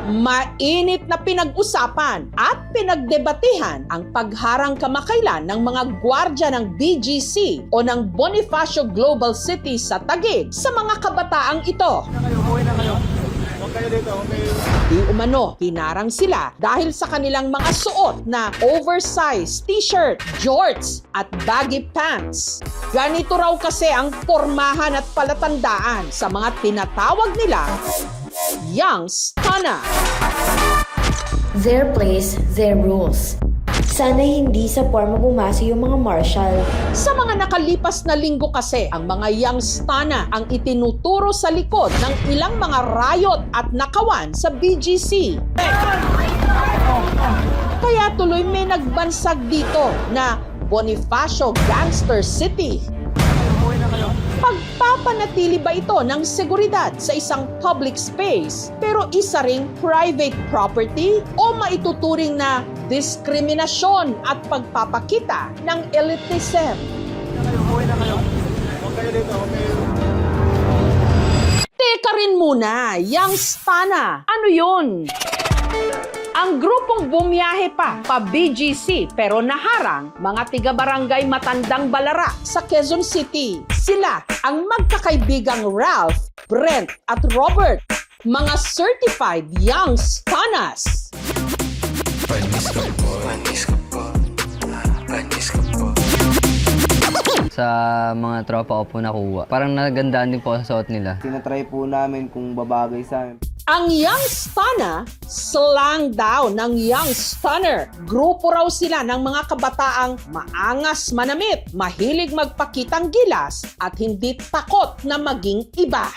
Mainit na pinag-usapan at pinagdebatehan ang pagharang kamakailan ng mga gwardya ng BGC o ng Bonifacio Global City sa Taguig sa mga kabataang ito. Di umano, hinarang sila dahil sa kanilang mga suot na oversized t-shirt, jorts at baggy pants. Ganito raw kasi ang pormahan at palatandaan sa mga tinatawag nilang Young Stunner. Their place, their rules. Sana hindi sa forma bumasa yung mga marshal. Sa mga nakalipas na linggo kasi, ang mga Young Stunner ang itinuturo sa likod ng ilang mga riot at nakawan sa BGC. Kaya tuloy may nagbansag dito na Bonifacio Gangster City. Pagpapanatili ba ito ng seguridad sa isang public space pero isa ring private property o maituturing na diskriminasyon at pagpapakita ng elitism? Teka rin muna, Young Stunner, ano yun? Ang grupong bumiyahe pa BGC pero naharang mga tiga-barangay Matandang Balara sa Quezon City. Sila ang magkakaibigang Ralph, Brent at Robert, mga certified Young Stunners. Sa mga tropa ko po nakuha. Parang nagandaan din po sa suot nila. Tinatry po namin kung babagay sa amin. Ang Young Stunner, slang daw ng Young Stunner. Grupo raw sila ng mga kabataang maangas manamit, mahilig magpakitang gilas at hindi takot na maging iba.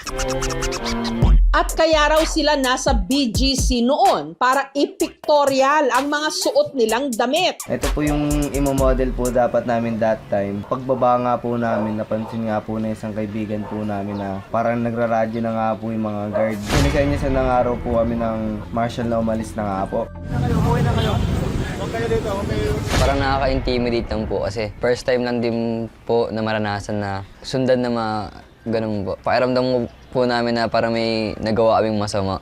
At kaya raw sila nasa BGC noon para i-pictorial ang mga suot nilang damit. Ito po yung imo-model po dapat namin that time. Pagbaba nga po namin, napansin nga po na isang kaibigan po namin na parang nagraradyo na nga po yung mga guard. Sinikay niya sa nangaraw po kami ng marshal na umalis na nga po. Parang nakaka-intimidate lang po kasi first time lang din po na maranasan na sundan na ganun po. Pakiramdam po namin na parang may nagawa kaming masama.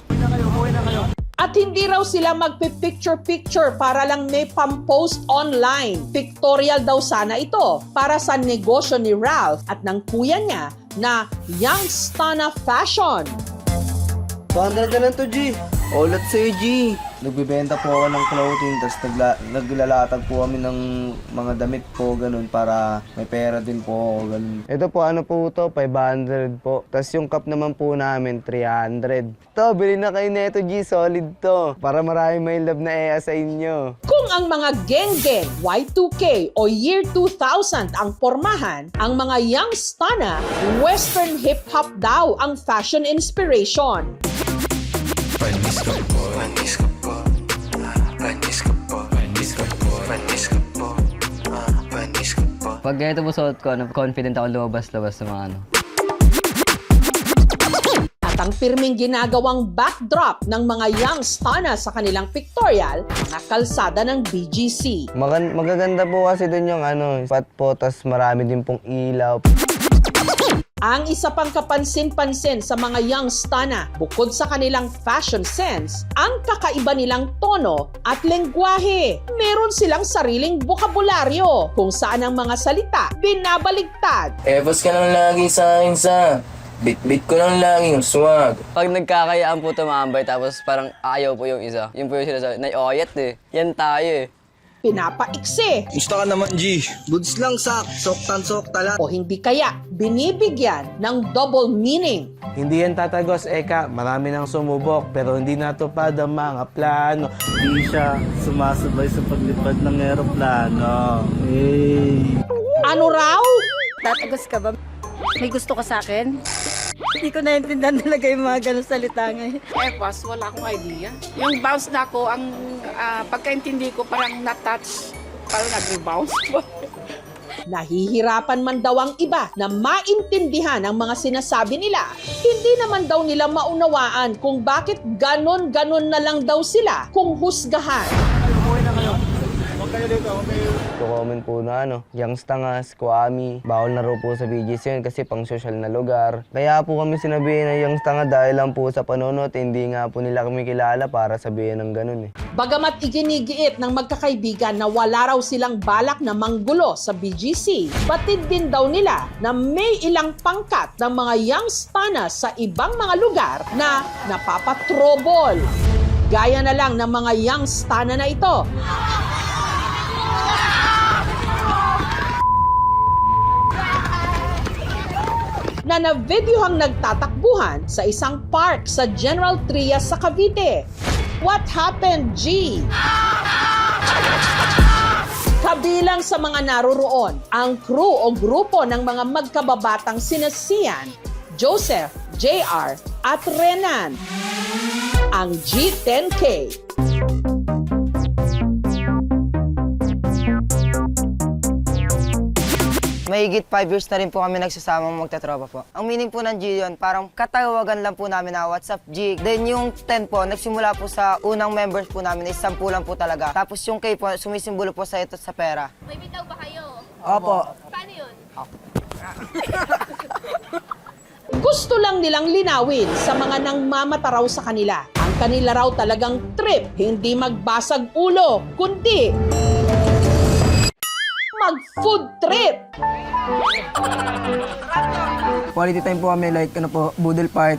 At hindi raw sila magpipicture-picture para lang may pampost online. Pictorial daw sana ito para sa negosyo ni Ralph at ng kuya niya na Young Stunner Fashion. 200 na lang to, G. All at sa'yo, G. Nagbibenta po ako ng clothing, tapos naglalatag po kami ng mga damit po, ganun, para may pera din po ako, ganun. Ito po, ano po ito? 500 po. Tapos yung cup naman po namin, 300. To, bili na kayo neto, G. Solid to. Para marami may love na EA sa inyo. Kung ang mga geng-geng, Y2K o Year 2000 ang pormahan, ang mga Young Stunner, Western hip-hop daw ang fashion inspiration. Pag ganito po suot ko, confident ako lumabas-labas sa mga At ang pirming ginagawang backdrop ng mga Young Stunner sa kanilang pictorial, mga kalsada ng BGC. Magaganda po kasi dun yung fat po, tas marami din pong ilaw. Ang isa pang kapansin-pansin sa mga Young Stunner, bukod sa kanilang fashion sense, ang kakaiba nilang tono at lengguwahe. Meron silang sariling bokabularyo kung saan ang mga salita binabaligtad. Evos ka lang lagi sa akin sa bit-bit ko lang lagi yung swag. Pag nagkakayaan po tumambay tapos parang ayaw po yung isa. Yun po yung sinasabi, nai-oyat eh. Yan tayo eh. Pinapaiksi Gusto ka naman, G. Goods lang, sak. Sok tala. o hindi kaya binibigyan ng double meaning. Hindi yan tatagos, Eka. Marami nang sumubok pero hindi natupad ang mga plano. Hindi siya sumasabay sa paglipad ng eroplano. Hey. Ano raw? Tatagos ka ba? May gusto ka sa akin? Hindi ko naiintindihan talaga yung mga ganun salita ngayon. Boss, wala akong idea. Yung bounce na ako, ang pagkaintindi ko parang na-touch, parang nag-bounce po. Nahihirapan man daw ang iba na maintindihan ang mga sinasabi nila. Hindi naman daw nila maunawaan kung bakit ganon-ganon na lang daw sila kung husgahan. Comment po na Youngs Tangas, Kuami, bawal na raw po sa BGC yun kasi pang social na lugar. Kaya po kami sinabihin na Youngs Tanga dahil lang po sa panonood, hindi nga po nila kami kilala para sabihin ng ganun Bagamat iginigiit ng magkakaibigan na wala raw silang balak na manggulo sa BGC, batid din daw nila na may ilang pangkat ng mga Youngs Tana sa ibang mga lugar na napapatrobol. Gaya na lang ng mga Youngs Tana na ito. Na na-videohang nagtatakbuhan sa isang park sa General Trias sa Cavite. What happened, G? Kabilang sa mga naroroon, ang crew o grupo ng mga magkababatang sina Sian, Joseph, JR at Renan. Ang G10K. Mahigit 5 years na rin po kami nagsasamang magtatropa po. Ang meaning po ng G yun, parang katawagan lang po namin na WhatsApp G. Then yung 10 po, nagsimula po sa unang members po namin, is 10 lang po talaga. Tapos yung K po, sumisimbolo po sa ito sa pera. May bitaw ba kayo? Opo. Paano yun? Gusto lang nilang linawin sa mga nangmamataraw sa kanila. Ang kanila raw talagang trip, hindi magbasag ulo, kundi mag-food trip. Quality time po kami, like Boodle Park.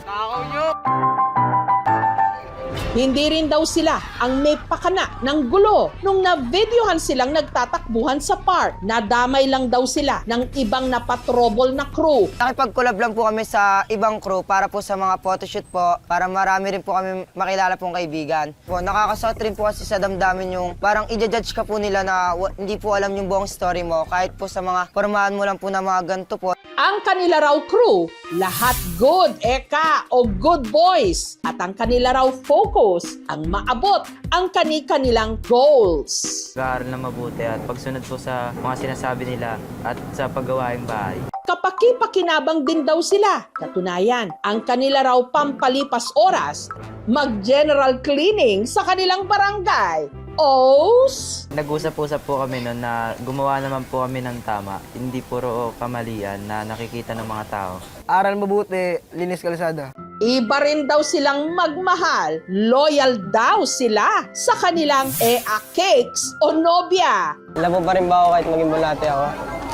Hindi rin daw sila ang may pakana ng gulo nung na-videohan silang nagtatakbuhan sa park. Nadamay lang daw sila ng ibang napatrobol na crew. Nakipag-collab lang po kami sa ibang crew para po sa mga photoshoot po, para marami rin po kami makilala pong kaibigan. Po, nakakasakit rin po kasi sa damdamin yung parang i-judge ka po nila na hindi po alam yung buong story mo, kahit po sa mga formahan mo lang po na mga ganito po. Ang kanila raw crew, lahat good, eka, o good boys. At ang kanila raw focus, ang maabot ang kani-kanilang goals. Pag-aaral na mabuti at pagsunod po sa mga sinasabi nila at sa paggawaing bahay. Kapaki-pakinabang din daw sila. Katunayan, ang kanila raw pampalipas oras, mag-general cleaning sa kanilang barangay. Os! Nag-usap-usap po kami noon na gumawa naman po kami ng tama, hindi puro kamalian na nakikita ng mga tao. Aral mabuti, linis kalsada. Iba rin daw silang magmahal. Loyal daw sila sa kanilang ea cakes o nobya. Alam mo pa rin ba ako kahit maging bulate ako?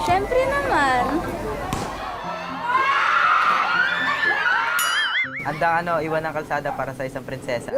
Siyempre naman. Handa iwan ng kalsada para sa isang prinsesa.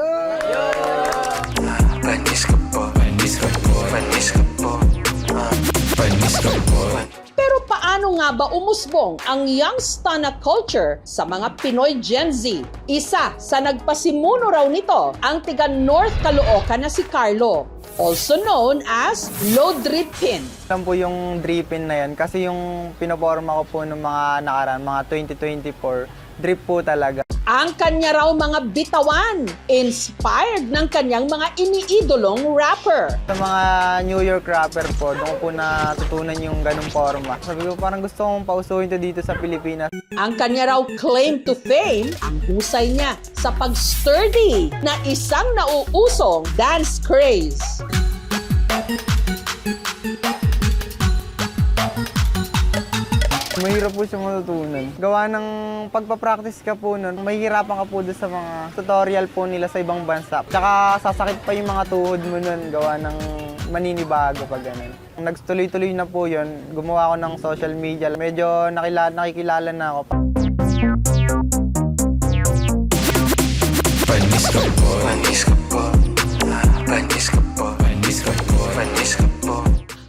Pero paano nga ba umusbong ang Youngs Tana culture sa mga Pinoy Gen Z? Isa sa nagpasimuno raw nito ang tiga North Caloocan na si Carlo, also known as Low Drip Pin. Alam po yung dripin na yan kasi yung pinoporma ko po ng mga nakaraan, mga 2024, drip po talaga. Ang kanya raw mga bitawan, inspired ng kanyang mga iniidolong rapper. Sa mga New York rapper po, doon po natutunan yung ganung forma. Sabi ko parang gusto kong pausuhin to dito sa Pilipinas. Ang kanya raw claim to fame, ang husay niya sa pag-sturdy na isang nauusong dance craze. Mahirap po siya matutunan. Gawa ng pagpapractice ka po nun, mahihirapan ka po doon sa mga tutorial po nila sa ibang bansa. Tsaka sasakit pa yung mga tuhod mo nun, gawa ng maninibago pa ganun. Nagtuloy-tuloy na po yun, gumawa ako ng social media. Medyo nakikilala na ako. Panis ka po, panis ka po, panis ka po, panis ka po, panis ka po.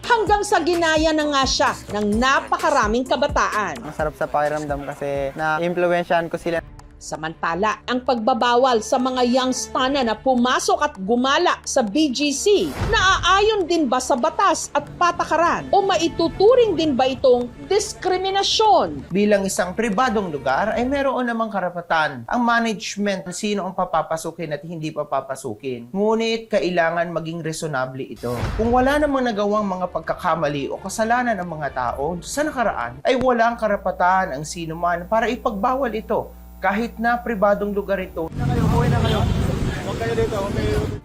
Hanggang sa ginaya na nga siya ng napakaraming kabataan. Masarap sa pakiramdam kasi na-impluwensyahan ko sila. Samantala, ang pagbabawal sa mga Youngs Tana na pumasok at gumala sa BGC, naaayon din ba sa batas at patakaran o maituturing din ba itong diskriminasyon? Bilang isang pribadong lugar ay meron namang karapatan ang management kung sino ang papapasukin at hindi papapasukin. Ngunit kailangan maging resonable ito. Kung wala namang nagawang mga pagkakamali o kasalanan ng mga tao sa nakaraan, ay walang karapatan ang sino man para ipagbawal ito. Kahit na pribadong lugar ito. Uwi na kayo. Huwag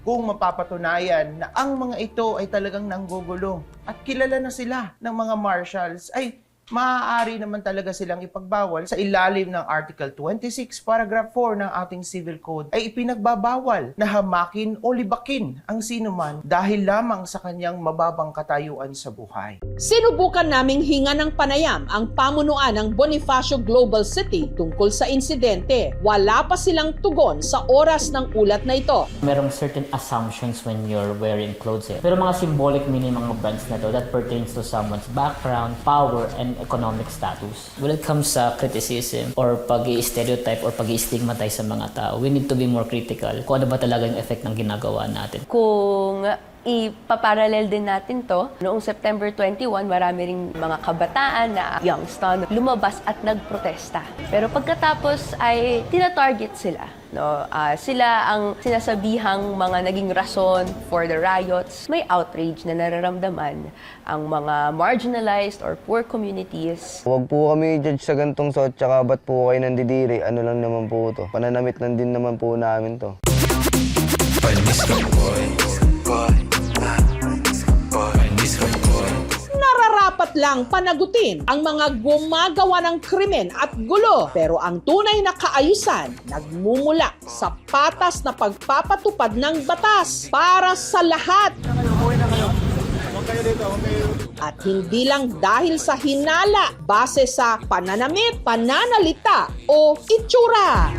Kung mapapatunayan na ang mga ito ay talagang nanggugulo at kilala na sila ng mga marshals, ay maaari naman talaga silang ipagbawal. Sa ilalim ng Article 26, Paragraph 4 ng ating Civil Code ay ipinagbabawal na hamakin o libakin ang sinuman dahil lamang sa kanyang mababang katayuan sa buhay. Sinubukan naming hinga ng panayam ang pamunuan ng Bonifacio Global City tungkol sa insidente. Wala pa silang tugon sa oras ng ulat na ito. Merong certain assumptions when you're wearing clothes. Pero mga symbolic meaning mga brands na to that pertains to someone's background, power, and economic status. When it comes sa criticism or pag-i-stereotype or pag-i-stigmatize sa mga tao, we need to be more critical kung ano ba talaga yung effect ng ginagawa natin. Kung ipaparallel din natin to, noong September 21, marami ring mga kabataan na youngster lumabas at nagprotesta. Pero pagkatapos ay tina-target sila. No? Sila ang sinasabihang mga naging rason for the riots. May outrage na nararamdaman ang mga marginalized or poor communities. Huwag po kami judge sa gantong suot, tsaka ba't po kayo nandidiri? Ano lang naman po to. Pananamit lang din naman po namin to. Panis ka boy, boy, panis ka boy. Nararapat lang panagutin ang mga gumagawa ng krimen at gulo. Pero ang tunay na kaayusan nagmumula sa patas na pagpapatupad ng batas para sa lahat. At hindi lang dahil sa hinala base sa pananamit, pananalita o itsura.